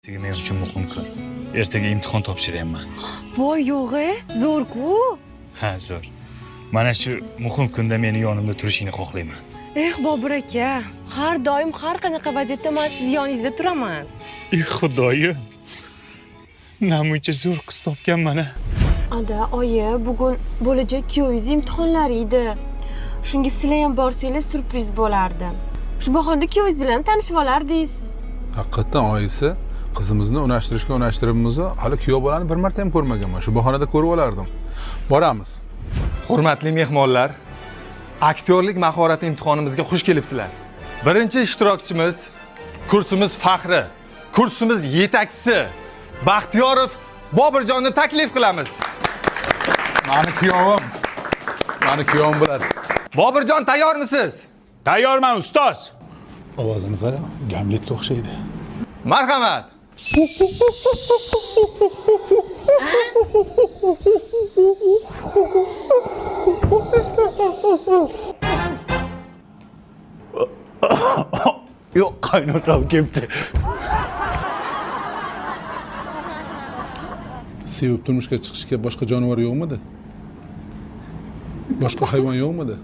Men uchun muhim kun. Ertaga imtihon topshiryapman. Voy yo'g'e, zo'r-ku. Ha, zo'r. Mana shu muhim kunda meni yonimda turishingni xohlayman. Bobur aka, har doim har qanaqa vaziyatda men siz yoningizda turaman. Xudoyim. Namuncha zo'r qiz topganman-a. Ada, oyi, bugun bo'lajak kuyovingiz imtihonlari edi. Shunga sizlar ham borsanglar surpriz bo'lardi. Shu bahonda kuyovingiz bilan tanishib olardingiz. Haqiqatan oyisi qizimizni unashtiribmiz, hali kuyov bolani bir marta ham ko'rmaganman. Shu bahonada ko'rib olardim. Boramiz. Hurmatli mehmonlar, aktyorlik mahorati imtihonimizga xush kelibsizlar. Birinchi ishtirokchimiz kursimiz faxri, kursimiz yetakchisi Baxtiyorov Bobirjonni taklif qilamiz. Mani kuyovim bo'ladi. Bobirjon, tayyormisiz? Tayyorman, ustoz. Ovozini qara, Gamletga o'xshaydi. Marhamat. Yo'q, qaynotam kelibdi. Sevib turmushga chiqishga boshqa jonivor yo'qmidi? Boshqa hayvon yo'qmidi?